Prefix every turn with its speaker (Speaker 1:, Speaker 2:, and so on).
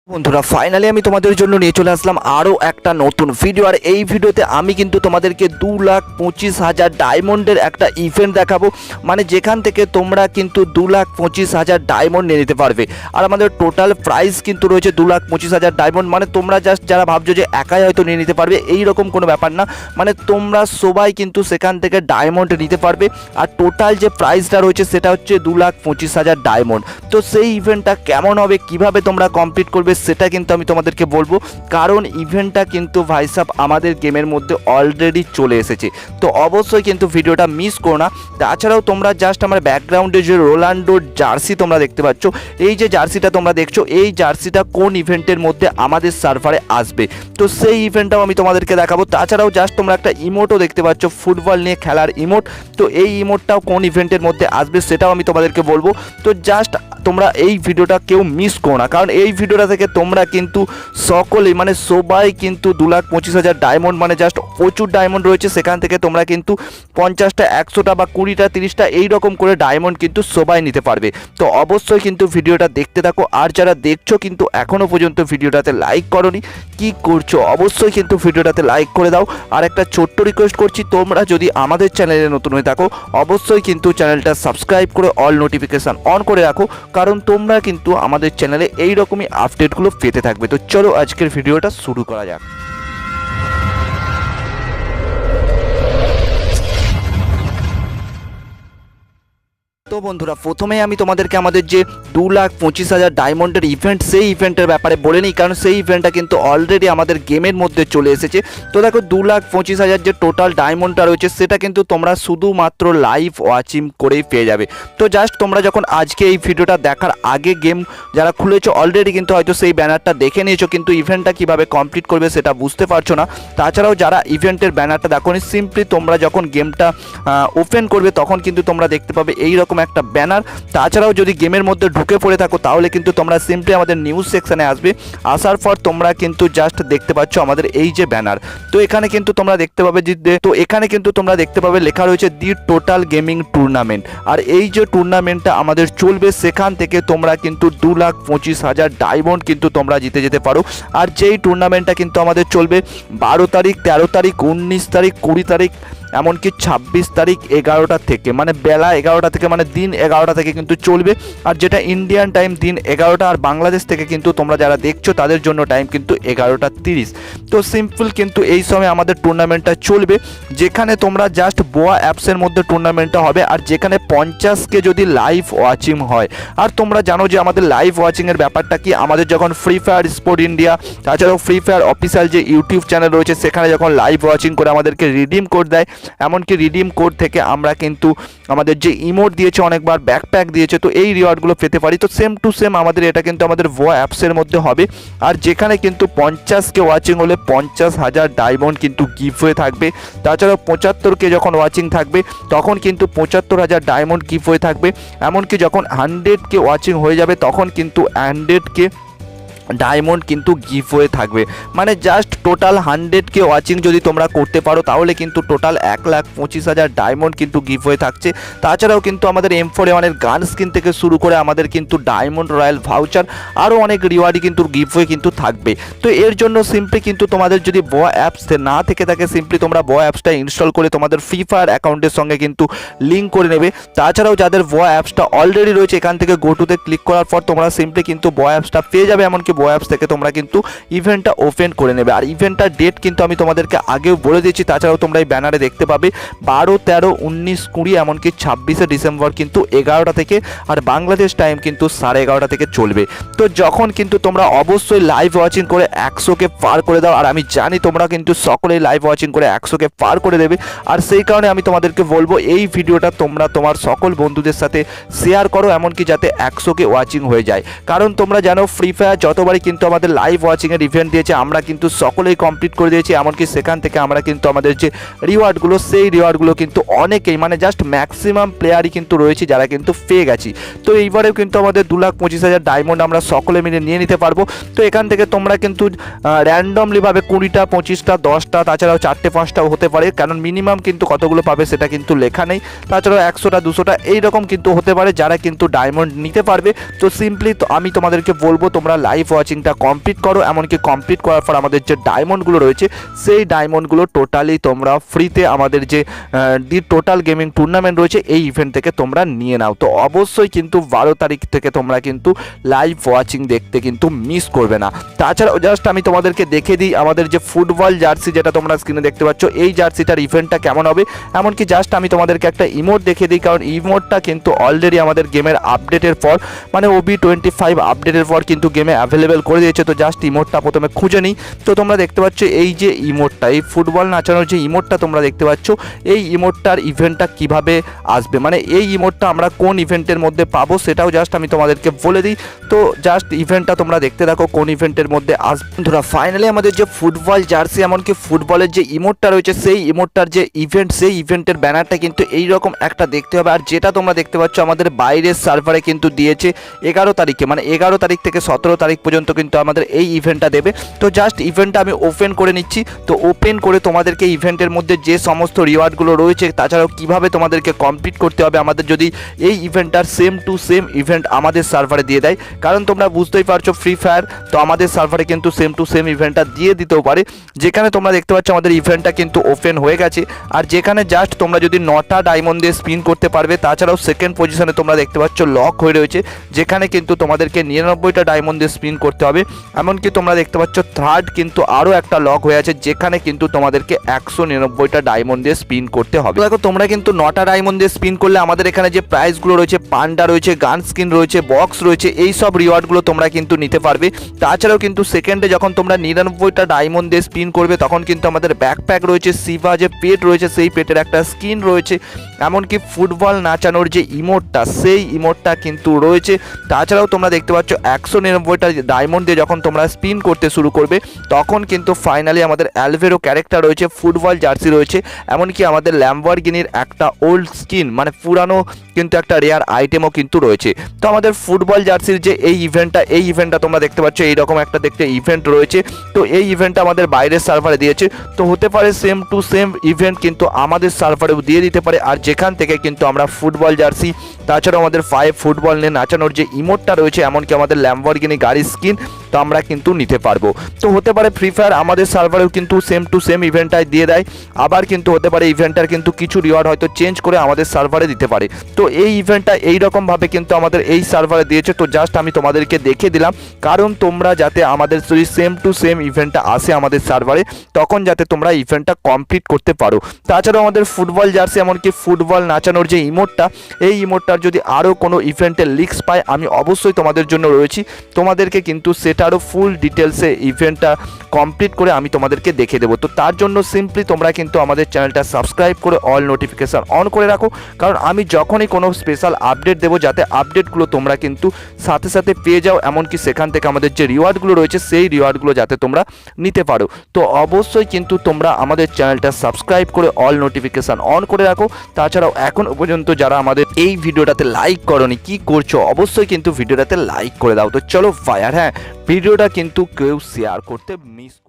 Speaker 1: বন্ধুরা ফাইনালি আমি তোমাদের জন্য নিয়ে চলে আসলাম আরও একটা নতুন ভিডিও। আর এই ভিডিওতে আমি কিন্তু তোমাদেরকে 2,25,000 ডায়মন্ডের একটা ইভেন্ট দেখাবো, মানে যেখান থেকে তোমরা কিন্তু 2,25,000 ডায়মন্ড নিয়ে নিতে পারবে। আর আমাদের টোটাল প্রাইস কিন্তু রয়েছে 2,25,000 ডায়মন্ড। মানে তোমরা জাস্ট যারা ভাবছো যে একাই হয়তো নিয়ে নিতে পারবে, এই রকম কোনো ব্যাপার না, মানে তোমরা সবাই কিন্তু সেখান থেকে ডায়মন্ড নিতে পারবে। আর টোটাল যে প্রাইসটা রয়েছে সেটা হচ্ছে 2,25,000 ডায়মন্ড। তো সেই ইভেন্টটা কেমন হবে, কিভাবে তোমরা কমপ্লিট করবে সেটা কিন্তু আমি তোমাদেরকে বলবো, কারণ ইভেন্টটা কিন্তু ভাইসাব আমাদের গেমের মধ্যে অলরেডি চলে এসেছে। তো অবশ্যই কিন্তু ভিডিওটা মিস করো না। তাছাড়াও তোমরা জাস্ট আমার ব্যাকগ্রাউন্ডে যে রোনাল্ডোর জার্সি তোমরা দেখতে পাচ্ছ, এই যে জার্সিটা তোমরা দেখছো, এই জার্সিটা কোন ইভেন্টের মধ্যে আমাদের সার্ভারে আসবে, তো সেই ইভেন্টটাও আমি তোমাদেরকে দেখাবো। তাছাড়াও জাস্ট তোমরা একটা ইমোটও দেখতে পাচ্ছ, ফুটবল নিয়ে খেলার ইমোট, তো এই ইমোটটাও কোন ইভেন্টের মধ্যে আসবে সেটাও আমি তোমাদেরকে বলবো। তো জাস্ট তোমরা এই ভিডিওটা কেউ মিস করো না, কারণ এই ভিডিওটা থেকে তোমরা কিন্তু সকলেই মানে সবাই কিন্তু 2,25,000 ডায়মন্ড, মানে জাস্ট প্রচুর ডায়মন্ড রয়েছে, সেখান থেকে তোমরা কিন্তু 50টা 100টা বা 20টা 30টা এইরকম করে ডায়মন্ড কিন্তু সবাই নিতে পারবে। তো অবশ্যই কিন্তু ভিডিওটা দেখতে থাকো। আর যারা দেখছো কিন্তু এখনও পর্যন্ত ভিডিওটাতে লাইক করোনি, কি করছো, অবশ্যই কিন্তু ভিডিওটাতে লাইক করে দাও। আর একটা ছোট্ট রিকোয়েস্ট করছি, তোমরা যদি আমাদের চ্যানেলে নতুন হয়ে থাকো অবশ্যই কিন্তু চ্যানেলটা সাবস্ক্রাইব করে অল নোটিফিকেশান অন করে রাখো, কারণ তোমরা কিন্তু আমাদের চ্যানেলে এই রকমই আপডেটগুলো পেতে থাকবে। তো চলো আজকের ভিডিওটা শুরু করা যাক। তো বন্ধুরা প্রথমেই আমি তোমাদেরকে আমাদের যে 2,25,000 ডায়মন্ডের ইভেন্ট, সেই ইভেন্টের ব্যাপারে বলে নিই, কারণ সেই ইভেন্টটা কিন্তু অলরেডি আমাদের গেমের মধ্যে চলে এসেছে। তো দেখো 2,25,000 যে টোটাল ডায়মন্ডটা রয়েছে সেটা কিন্তু তোমরা শুধুমাত্র লাইভ ওয়াচিং করেই পেয়ে যাবে। তো জাস্ট তোমরা যখন আজকে এই ভিডিওটা দেখার আগে গেম যারা খুলেছো অলরেডি কিন্তু হয়তো সেই ব্যানারটা দেখে নিয়েছো, কিন্তু ইভেন্টটা কীভাবে কমপ্লিট করবে সেটা বুঝতে পারছো না। তাছাড়াও যারা ইভেন্টের ব্যানারটা দেখোনি, সিম্পলি তোমরা যখন গেমটা ওপেন করবে তখন কিন্তু তোমরা দেখতে পাবে এইরকম একটা ব্যানার। তাছাড়াও যদি গেমের মধ্যে ঢুকে পড়ে থাকো তাহলে কিন্তু তোমরা সিম্পলি আমাদের নিউজ সেকশানে আসবে, আসার পর তোমরা কিন্তু জাস্ট দেখতে পাচ্ছ আমাদের এই যে ব্যানার। তো এখানে কিন্তু তোমরা দেখতে পাবে লেখা রয়েছে দি টোটাল গেমিং টুর্নামেন্ট। আর এই যে টুর্নামেন্টটা আমাদের চলবে সেখান থেকে তোমরা কিন্তু 2,25,000 ডায়মন্ড কিন্তু তোমরা জিতে যেতে পারো। আর যেই টুর্নামেন্টটা কিন্তু আমাদের চলবে 12 তারিখ, 13 তারিখ, 19 তারিখ, 20 তারিখ, এমনকি 26 তারিখ 11টা থেকে, মানে বেলা 11টা থেকে, মানে দিন 11টা থেকে কিন্তু চলবে। আর যেটা ইন্ডিয়ান টাইম দিন 11টা, আর বাংলাদেশ থেকে কিন্তু তোমরা যারা দেখছো তাদের জন্য টাইম কিন্তু 11টা 30। তো সিম্পল কিন্তু এই সময় আমাদের টুর্নামেন্টটা চলবে, যেখানে তোমরা জাস্ট বোয়া অ্যাপসের মধ্যে টুর্নামেন্টটা হবে। আর যেখানে 50কে যদি লাইভ ওয়াচিং হয়, আর তোমরা জানো যে আমাদের লাইভ ওয়াচিংয়ের ব্যাপারটা কি, আমাদের যখন ফ্রি ফায়ার স্পোর্ট ইন্ডিয়া, তাছাড়াও ফ্রি ফায়ার অফিসিয়াল যে ইউটিউব চ্যানেল রয়েছে সেখানে যখন লাইভ ওয়াচিং করে আমাদেরকে রিডিম কোড দেয়, এমনকি রিডিম কোড থেকে আমরা কিন্তু আমাদের যে ইমোট দিয়েছে, অনেকবার ব্যাকপ্যাক দিয়েছে, তো এই রিওয়ার্ডগুলো পেতে পারি। তো সেম টু সেম আমাদের এটা কিন্তু আমাদের ভোয়া অ্যাপসের মধ্যে হবে। আর যেখানে কিন্তু 50কে ওয়াচিং হলে 50,000 ডায়মন্ড কিন্তু গিফট হয়ে থাকবে। তাছাড়াও 75কে যখন ওয়াচিং থাকবে তখন কিন্তু 75,000 ডায়মন্ড গিফট হয়ে থাকবে। এমনকি যখন 100কে ওয়াচিং হয়ে যাবে তখন কিন্তু 100কে ডায়মন্ড কিন্তু গিফট হয়ে থাকবে। মানে জাস্ট টোটাল 100কে ওয়াচিং যদি তোমরা করতে পারো তাহলে কিন্তু টোটাল 1,25,000 ডায়মন্ড কিন্তু গিফট হয়ে থাকছে। তাছাড়াও কিন্তু আমাদের M4A1 গান স্কিন থেকে শুরু করে আমাদের কিন্তু ডায়মন্ড রয়্যাল ভাউচার, আরও অনেক রিওয়ার্ডই কিন্তু গিফট হয়ে কিন্তু থাকবে। তো এর জন্য সিম্পলি কিন্তু তোমাদের যদি বোয়া অ্যাপস না থেকে থাকে, সিম্পলি তোমরা বোয়া অ্যাপসটা ইনস্টল করে তোমাদের ফ্রি ফায়ার অ্যাকাউন্টের সঙ্গে কিন্তু লিঙ্ক করে নেবে। তাছাড়াও যাদের বোয়া অ্যাপসটা অলরেডি রয়েছে এখান থেকে গোটুতে ক্লিক করার পর তোমরা সিম্পলি কিন্তু বোয়া অ্যাপসটা পেয়ে যাবে, এমনকি বোয়া অ্যাপস থেকে তোমরা কিন্তু ইভেন্টটা ওপেন করে নেবে। আর ইভেন্টটার ডেট কিন্তু আমি তোমাদেরকে আগেও বলে দিয়েছি। তাছাড়াও তোমরা এই ব্যানারে দেখতে পাবে 12, 13, 19, 20, এমনকি 26শে ডিসেম্বর কিন্তু 11টা থেকে, আর বাংলাদেশ টাইম কিন্তু 11:30 থেকে চলবে। তো যখন কিন্তু তোমরা অবশ্যই লাইভ ওয়াচিং করে 100কে পার করে দাও, আর আমি জানি তোমরা কিন্তু সকলেই লাইভ ওয়াচিং করে 100কে পার করে দেবে। আর সেই কারণে আমি তোমাদেরকে বলবো এই ভিডিওটা তোমরা তোমার সকল বন্ধুদের সাথে শেয়ার করো, এমনকি যাতে 100কে ওয়াচিং হয়ে যায়। কারণ তোমরা জানো ফ্রি ফায়ার যতবারই কিন্তু আমাদের লাইভ ওয়াচিংয়ের ইভেন্ট দিয়েছে আমরা কিন্তু সকলেই কমপ্লিট করে দিয়েছি, এমনকি সেখান থেকে আমরা কিন্তু আমাদের যে রিওয়ার্ডগুলো সেই রিওয়ার্ডগুলো কিন্তু অনেকেই, মানে জাস্ট ম্যাক্সিমাম প্লেয়ারই কিন্তু রয়েছে যারা কিন্তু পেয়ে গেছি। তো এইবারেও কিন্তু আমাদের 2,25,000 ডায়মন্ড আমরা সকলে মিলে নিয়ে নিতে পারবো। তো এখান থেকে তোমরা কিন্তু র্যান্ডমলিভাবে 20টা, 25টা, 10টা, তাছাড়াও 4টে 5টাও হতে পারে, কারণ মিনিমাম কিন্তু কতগুলো পাবে সেটা কিন্তু লেখা নেই। তাছাড়াও 100টা 200টা এইরকম কিন্তু হতে পারে যারা কিন্তু ডায়মন্ড নিতে পারবে। তো সিম্পলি আমি তোমাদেরকে বলবো তোমরা লাইভ ওয়াচিংটা কমপ্লিট করো, এমনকি কমপ্লিট করার পর আমাদের যে ডায়মন্ডগুলো রয়েছে সেই ডায়মন্ডগুলো টোটালি তোমরা ফ্রিতে আমাদের যে টোটাল গেমিং টুর্নামেন্ট রয়েছে এই ইভেন্ট থেকে তোমরা নিয়ে নাও। তো অবশ্যই কিন্তু 12 তারিখ থেকে তোমরা কিন্তু লাইভ ওয়াচিং দেখতে কিন্তু মিস করবে না। তাছাড়াও জাস্ট আমি তোমাদেরকে দেখে দিই আমাদের যে ফুটবল জার্সি যেটা তোমরা স্ক্রিনে দেখতে পাচ্ছ এই জার্সিটার ইভেন্টটা কেমন হবে, এমনকি জাস্ট আমি তোমাদেরকে একটা ইমোট দেখে দিই, কারণ ইমোটটা কিন্তু অলরেডি আমাদের গেমের আপডেটের পর মানে OB25 আপডেটের পর কিন্তু গেমে অ্যাভেলেবেল করে দিয়েছে। তো জাস্ট ইমোটটা প্রথমে খুঁজে নিই। তো তোমরা দেখতে পাচ্ছ এই যে ইমোটটা, এই ফুটবল নাচানোর যে ইমোটটা তোমরা দেখতে পাচ্ছ এই ইমোটটার ইভেন্টটা কিভাবে আসবে, মানে এই ইমোটটা আমরা কোন ইভেন্টের মধ্যে পাবো সেটাও জাস্ট আমি তোমাদেরকে বলে দিই। তো জাস্ট ইভেন্টটা তোমরা দেখতে থাকো কোন ইভেন্টের মধ্যে আসবে। বন্ধুরা ফাইনালি আমাদের যে ফুটবল জার্সি এমনকি ফুটবলের যে ইমোটটা রয়েছে সেই ইমোটটার যে ইভেন্ট সেই ইভেন্টের ব্যানারটা কিন্তু এইরকম একটা দেখতে হবে। আর যেটা তোমরা দেখতে পাচ্ছ আমাদের বাইরের সার্ভারে কিন্তু দিয়েছে 11 তারিখে, মানে 11 তারিখ থেকে 17 তারিখ পর্যন্ত কিন্তু আমাদের এই ইভেন্টটা দেবে। তো জাস্ট ইভেন্টটা আমি ওপেন করে নিচ্ছি। তো ওপেন করে তোমাদেরকে ইভেন্টের মধ্যে যে সমস্ত রিওয়ার্ডগুলো রয়েছে তাছাড়াও কিভাবে তোমাদেরকে কমপ্লিট করতে হবে আমাদের যদি এই ইভেন্টটার সেম টু সেম ইভেন্ট আমাদের সার্ভারে দিয়ে দেয়, কারণ তোমরা বুঝতেই পারছো ফ্রি ফায়ার তো আমাদের সার্ভারে কিন্তু সেম টু সেম ইভেন্টটা দিয়ে দিতেও পারে। যেখানে তোমরা দেখতে পাচ্ছ আমাদের ইভেন্টটা কিন্তু ওপেন হয়ে গেছে, আর যেখানে জাস্ট তোমরা যদি 9টা ডায়মন্ড দিয়ে স্পিন করতে পারবে। তাছাড়াও সেকেন্ড পজিশনে তোমরা দেখতে পাচ্ছ লক হয়ে রয়েছে, যেখানে কিন্তু তোমাদেরকে 99টা ডায়মন্ড দিয়ে স্পিন করতে হবে। এমনকি তোমরা দেখতে পাচ্ছ থার্ড কিন্তু আরও একটা লক হয়ে আছে, যেখানে কিন্তু তোমাদেরকে 199টা ডায়মন্ড দিয়ে স্পিন করতে হবে। দেখো তোমরা কিন্তু 9টা ডায়মন্ড দিয়ে স্পিন করলে আমাদের এখানে যে প্রাইসগুলো রয়েছে পান্ডা রয়েছে, গান স্কিন রয়েছে, বক্স রয়েছে, এই সব রিওয়ার্ডগুলো তোমরা কিন্তু নিতে পারবে। তাছাড়াও কিন্তু সেকেন্ডে যখন তোমরা 99টা ডায়মন্ড দিয়ে স্পিন করবে তখন কিন্তু আমাদের ব্যাকপ্যাক রয়েছে, সিভা যে পেট রয়েছে সেই পেটের একটা স্কিন রয়েছে, এমনকি ফুটবল নাচানোর যে ইমোটটা সেই ইমোটটা কিন্তু রয়েছে। তাছাড়াও তোমরা দেখতে পাচ্ছ 199টা ডায়মন্ড দিয়ে যখন তোমরা স্পিন করতে শুরু করবে তখন কিন্তু ফাইনালি আমাদের অ্যালভেরো ক্যারেক্টার রয়েছে, ফুটবল জার্সি রয়েছে, এমনকি আমাদের ল্যাম্বরগিনির একটা ওল্ড স্কিন মানে পুরানো কিন্তু একটা রেয়ার আইটেমও কিন্তু রয়েছে। তো আমাদের ফুটবল জার্সির যে এই ইভেন্টটা তোমরা দেখতে পাচ্ছ এইরকম একটা দেখতে ইভেন্ট রয়েছে। তো এই ইভেন্টটা আমাদের বাইরের সার্ভারে দিয়েছে, তো হতে পারে সেম টু সেম ইভেন্ট কিন্তু আমাদের সার্ভারেও দিয়ে দিতে পারে। আর যেখান থেকে কিন্তু আমরা ফুটবল জার্সি তাছাড়াও আমাদের 5 ফুটবল নিয়ে নাচানোর যে ইমোটটা রয়েছে এমনকি আমাদের ল্যাম্বরগিনি গাড়ির স্কিন তো আমরা কিন্তু নিতে পারবো। তো হতে পারে ফ্রি ফায়ার আমাদের সার্ভারেও কিন্তু সেম টু সেম ইভেন্টটাই দিয়ে দেয়, আবার কিন্তু হতে পারে ইভেন্টটার কিন্তু কিছু রিওয়ার্ড হয়তো চেঞ্জ করে আমাদের সার্ভারে দিতে পারে। তো এই ইভেন্টটা এইরকমভাবে কিন্তু আমাদের এই সার্ভারে দিয়েছে। তো জাস্ট আমি তোমাদেরকে দেখে দিলাম, কারণ তোমরা যাতে আমাদের যদি সেম টু সেম ইভেন্টটা আসে আমাদের সার্ভারে তখন যাতে তোমরা ইভেন্টটা কমপ্লিট করতে পারো। তাছাড়াও আমাদের ফুটবল জার্সি এমনকি ফুটবল নাচানোর যে ইমোটটা এই ইমোটটার যদি আরও কোনো ইভেন্টের লিক্স পাই আমি অবশ্যই তোমাদের জন্য রয়েছি, তোমাদেরকে কিন্তু সেটারও ফুল ডিটেলসে ইভেন্টটা কমপ্লিট করে আমি তোমাদেরকে দেখে দেবো। তো তার জন্য সিম্পলি তোমরা কিন্তু আমাদের চ্যানেলটা সাবস্ক্রাইব করে অল নোটিফিকেশান অন করে রাখো, কারণ আমি যখনই কোনো স্পেশাল আপডেট দেবো যাতে আপডেটগুলো তোমরা কিন্তু সাথে সাথে পেয়ে যাও, এমনকি সেখান থেকে আমাদের যে রিওয়ার্ডগুলো রয়েছে সেই রিওয়ার্ডগুলো যাতে তোমরা নিতে পারো। তো অবশ্যই কিন্তু তোমরা আমাদের চ্যানেলটা সাবস্ক্রাইব করে অল নোটিফিকেশান অন করে রাখো। তাছাড়াও এখনও পর্যন্ত যারা আমাদের এই ভিডিওটাতে লাইক করোনি কি করছো, অবশ্যই কিন্তু ভিডিওটাতে লাইক করে দাও। তো চলো ভাই, আর হ্যাঁ ভিডিওটা কিন্তু কেউ শেয়ার করতে মিস